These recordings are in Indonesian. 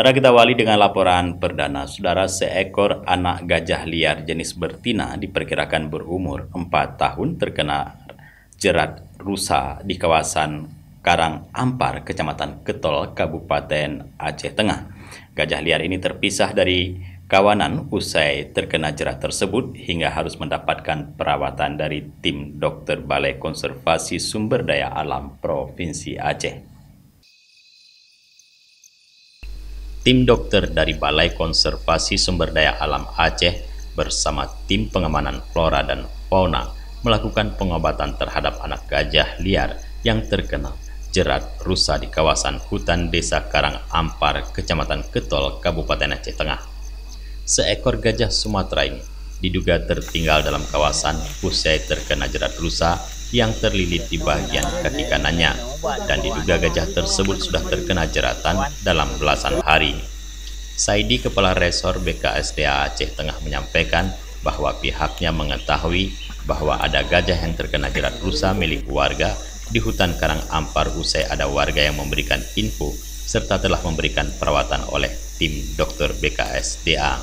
Saudara, kita awali dengan laporan perdana. Saudara, seekor anak gajah liar jenis betina diperkirakan berumur 4 tahun terkena jerat rusa di kawasan Karang Ampar, Kecamatan Ketol, Kabupaten Aceh Tengah. Gajah liar ini terpisah dari kawanan usai terkena jerat tersebut hingga harus mendapatkan perawatan dari tim dokter Balai Konservasi Sumber Daya Alam Provinsi Aceh. Tim dokter dari Balai Konservasi Sumber Daya Alam Aceh bersama tim pengamanan flora dan fauna melakukan pengobatan terhadap anak gajah liar yang terkena jerat rusa di kawasan hutan desa Karang Ampar, Kecamatan Ketol, Kabupaten Aceh Tengah. Seekor gajah Sumatera ini diduga tertinggal dalam kawasan usai terkena jerat rusa yang terlilit di bagian kaki kanannya, dan diduga gajah tersebut sudah terkena jeratan dalam belasan hari. Saidi, Kepala Resor BKSDA Aceh Tengah, menyampaikan bahwa pihaknya mengetahui bahwa ada gajah yang terkena jerat rusa milik warga di hutan Karang Ampar usai ada warga yang memberikan info serta telah memberikan perawatan oleh tim dokter BKSDA.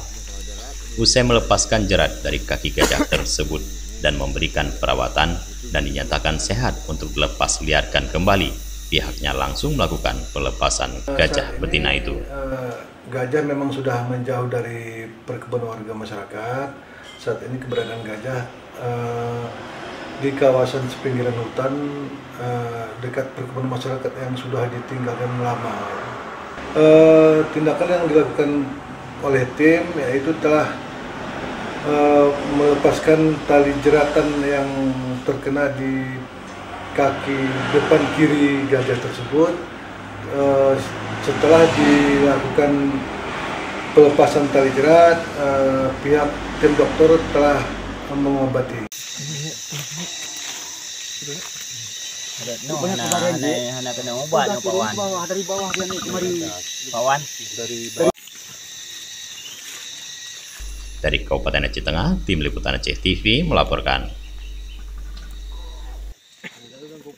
Usai melepaskan jerat dari kaki gajah tersebut dan memberikan perawatan dan dinyatakan sehat untuk dilepas liarkan kembali, pihaknya langsung melakukan pelepasan gajah betina itu. Gajah memang sudah menjauh dari perkebunan warga masyarakat. Saat ini keberadaan gajah di kawasan sepinggiran hutan dekat perkebunan masyarakat yang sudah ditinggalkan lama. Tindakan yang dilakukan oleh tim yaitu telah melepaskan tali jeratan yang terkena di kaki depan kiri gajah tersebut. Setelah dilakukan pelepasan tali jerat, pihak tim dokter telah mengobati. Dari Kabupaten Aceh Tengah, Tim Liputan Aceh TV melaporkan.